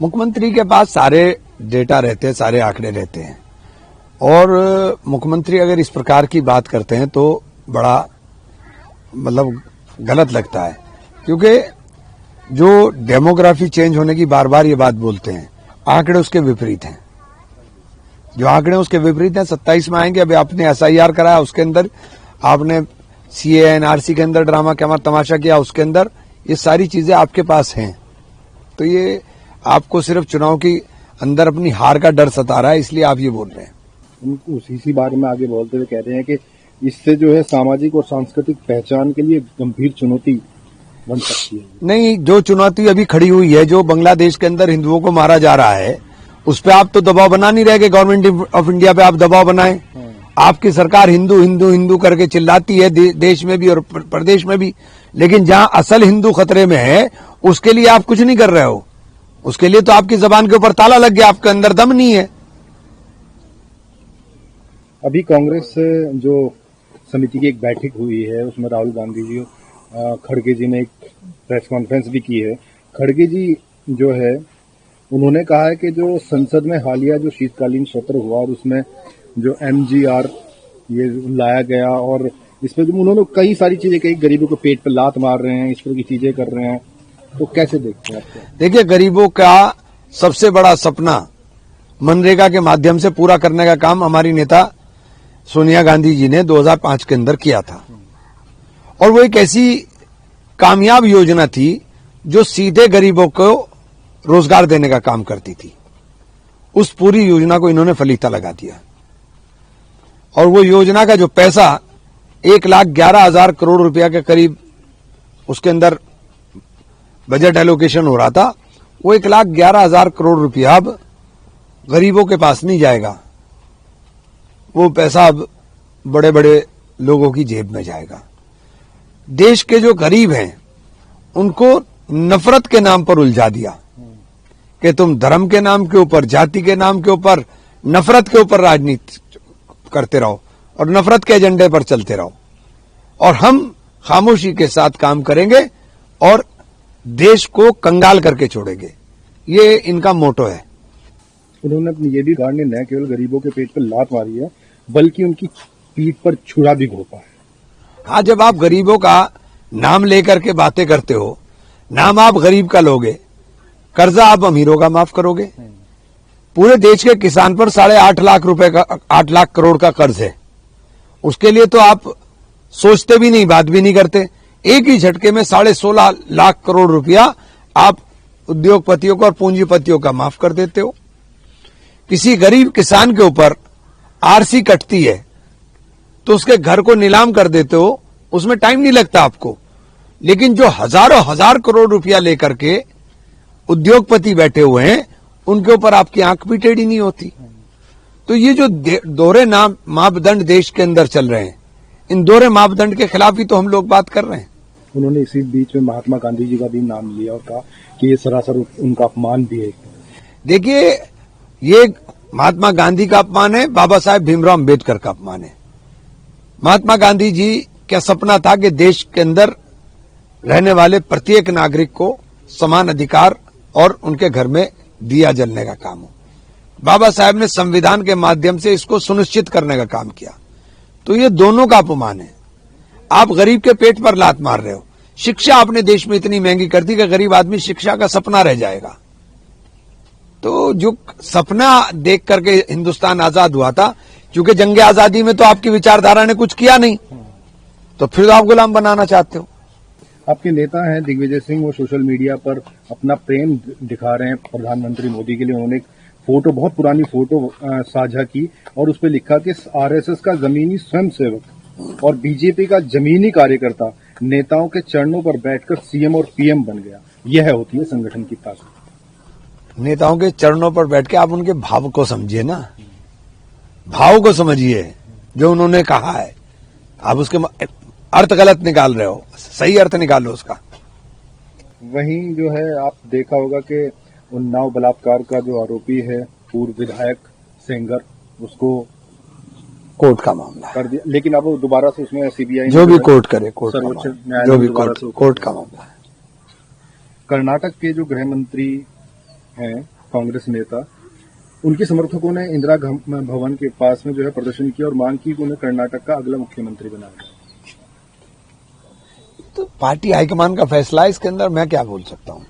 मुख्यमंत्री के पास सारे डेटा रहते हैं, सारे आंकड़े रहते हैं और मुख्यमंत्री अगर इस प्रकार की बात करते हैं तो बड़ा मतलब गलत लगता है, क्योंकि जो डेमोग्राफी चेंज होने की बार बार ये बात बोलते हैं, आंकड़े उसके विपरीत हैं। जो आंकड़े उसके विपरीत हैं 27 में आएंगे। अभी आपने SIR कराया, उसके अंदर आपने CA NRC के अंदर ड्रामा कैमरा तमाशा किया, उसके अंदर ये सारी चीजें आपके पास हैं। तो ये आपको सिर्फ चुनाव की अंदर अपनी हार का डर सता रहा है, इसलिए आप ये बोल रहे हैं। उसी बारे में आगे बोलते हुए कह रहे हैं कि इससे जो है सामाजिक और सांस्कृतिक पहचान के लिए गंभीर चुनौती बन सकती है। नहीं, जो चुनौती अभी खड़ी हुई है, जो बांग्लादेश के अंदर हिंदुओं को मारा जा रहा है, उस पर आप तो दबाव बना नहीं रहे। गवर्नमेंट ऑफ इंडिया पे आप दबाव बनाएं। आपकी सरकार हिंदू हिंदू हिंदू करके चिल्लाती है देश में भी और प्रदेश में भी, लेकिन जहां असल हिंदू खतरे में है उसके लिए आप कुछ नहीं कर रहे हो। उसके लिए तो आपकी जबान के ऊपर ताला लग गया, आपके अंदर दम नहीं है। अभी कांग्रेस जो समिति की एक बैठक हुई है, उसमें राहुल गांधी जी, खड़गे जी ने एक प्रेस कॉन्फ्रेंस भी की है। खड़गे जी जो है उन्होंने कहा है कि जो संसद में हालिया जो शीतकालीन सत्र हुआ और उसमें जो MGR ये लाया गया और इसमें जो उन्होंने कई सारी चीजें कही, गरीबों को पेट पर लात मार रहे हैं, इस तरह की चीजें कर रहे हैं, तो कैसे देखते हैं आप? देखिए, गरीबों का सबसे बड़ा सपना मनरेगा के माध्यम से पूरा करने का काम हमारी नेता सोनिया गांधी जी ने 2005 के अंदर किया था और वो एक ऐसी कामयाब योजना थी जो सीधे गरीबों को रोजगार देने का काम करती थी। उस पूरी योजना को इन्होंने फलीता लगा दिया और वो योजना का जो पैसा 1,11,000 करोड़ रुपया के करीब उसके अंदर बजट एलोकेशन हो रहा था, वो 1,11,000 करोड़ रुपया अब गरीबों के पास नहीं जाएगा। वो पैसा अब बड़े बड़े लोगों की जेब में जाएगा। देश के जो गरीब हैं उनको नफरत के नाम पर उलझा दिया कि तुम धर्म के नाम के ऊपर, जाति के नाम के ऊपर, नफरत के ऊपर राजनीति करते रहो और नफरत के एजेंडे पर चलते रहो और हम खामोशी के साथ काम करेंगे और देश को कंगाल करके छोड़ेंगे। ये इनका मोटो है। उन्होंने ये भी कहा न केवल गरीबों के पेट पर लात मारी है बल्कि उनकी पीठ पर छुरा भी घोंपा है। हाँ, जब आप गरीबों का नाम लेकर के बातें करते हो, नाम आप गरीब का लोगे, कर्जा आप अमीरों का माफ करोगे। पूरे देश के किसान पर 8.5 लाख रुपए का 8 लाख करोड़ का कर्ज है। उसके लिए तो आप सोचते भी नहीं, बात भी नहीं करते। एक ही झटके में 16.5 लाख करोड़ रुपया आप उद्योगपतियों को और पूंजीपतियों का माफ कर देते हो। किसी गरीब किसान के ऊपर RC कटती है तो उसके घर को नीलाम कर देते हो, उसमें टाइम नहीं लगता आपको। लेकिन जो हजारों हजार करोड़ रुपया लेकर के उद्योगपति बैठे हुए हैं उनके ऊपर आपकी आंख भी टेढ़ी नहीं होती। तो ये जो दोहरे मापदंड देश के अंदर चल रहे हैं, इन दोहरे मापदंड के खिलाफ ही तो हम लोग बात कर रहे हैं। उन्होंने इसी बीच में महात्मा गांधी जी का भी नाम लिया और कहा कि ये सरासर उनका अपमान भी है। देखिए, ये महात्मा गांधी का अपमान है, बाबा साहेब भीमराव अम्बेडकर का अपमान है। महात्मा गांधी जी का सपना था कि देश के अंदर रहने वाले प्रत्येक नागरिक को समान अधिकार और उनके घर में दिया जलने का काम हो। बाबा साहेब ने संविधान के माध्यम से इसको सुनिश्चित करने का काम किया। तो ये दोनों का अपमान है। आप गरीब के पेट पर लात मार रहे हो। शिक्षा आपने देश में इतनी महंगी कर दी कि गरीब आदमी शिक्षा का सपना रह जाएगा। तो जो सपना देख करके हिंदुस्तान आजाद हुआ था, क्योंकि जंग आजादी में तो आपकी विचारधारा ने कुछ किया नहीं, तो फिर आप गुलाम बनाना चाहते हो। आपके नेता हैं दिग्विजय सिंह, वो सोशल मीडिया पर अपना प्रेम दिखा रहे हैं प्रधानमंत्री मोदी के लिए। उन्होंने एक फोटो, बहुत पुरानी फोटो साझा की और उस पर लिखा कि RSS का जमीनी स्वयंसेवक और बीजेपी का जमीनी कार्यकर्ता नेताओं के चरणों पर बैठकर CM और PM बन गया। यह होती है संगठन की ताकत। नेताओं के चरणों पर बैठ के आप उनके भाव को समझिए ना, भाव को समझिए जो उन्होंने कहा है। आप उसके अर्थ गलत निकाल रहे हो, सही अर्थ निकालो उसका। वहीं जो है आप देखा होगा कि उन्नाव बलात्कार का जो आरोपी है पूर्व विधायक सेंगर, उसको कोर्ट का मामला कर दिया, लेकिन अब दोबारा से उसमें CBI जो भी कोर्ट करे, सर्वोच्च न्यायालय जो भी कोर्ट का मामला है। कर्नाटक के जो गृह मंत्री हैं कांग्रेस नेता, उनके समर्थकों ने इंदिरा भवन के पास में जो है प्रदर्शन किया और मांग की कि उन्हें कर्नाटक का अगला मुख्यमंत्री बनाया जाए। तो पार्टी हाईकमान का फैसला है, इसके अंदर मैं क्या बोल सकता हूं।